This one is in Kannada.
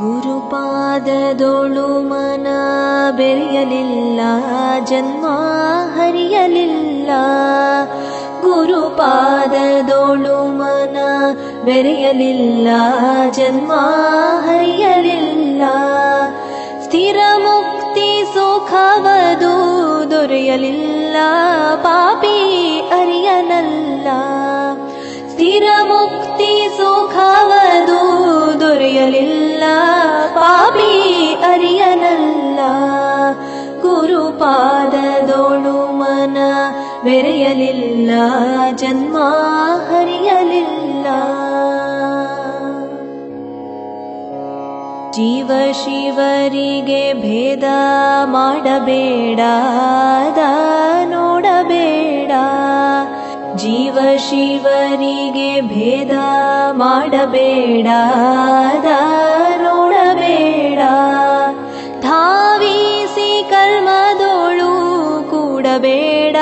ಗುರುಪಾದದೊಳು ಮನ ಬೆರೆಯಲಿಲ್ಲ, ಜನ್ಮ ಹರಿಯಲಿಲ್ಲ. ಗುರುಪಾದದೊಳು ಮನ ಬೆರೆಯಲಿಲ್ಲ, ಜನ್ಮ ಹರಿಯಲಿಲ್ಲ. ಸ್ಥಿರ ಮುಕ್ತಿ ಸುಖವದು ದೊರೆಯಲಿಲ್ಲ, ಪಾಪಿ ಅರಿಯನಲ್ಲ. ಸ್ಥಿರ ಮುಕ್ತಿ ಸುಖವದು ದೊರೆಯಲಿಲ್ಲ, ಪಾಪಿ ಅರಿಯನಲ್ಲ. ಗುರುಪಾದದೊಳು ಮನ ಬೆರೆಯಲಿಲ್ಲ, ಜನ್ಮ ಹರಿಯಲಿಲ್ಲ. ಜೀವ ಶಿವರಿಗೆ ಭೇದ ಮಾಡಬೇಡ, ನೋಡಬೇಡ. ಜೀವ ಶಿವರಿಗೆ ಭೇದ ಮಾಡಬೇಡ, ನೋಡಬೇಡ. ಧಾವಿಸಿ ಕರ್ಮದೊಳು ಕೂಡಬೇಡ,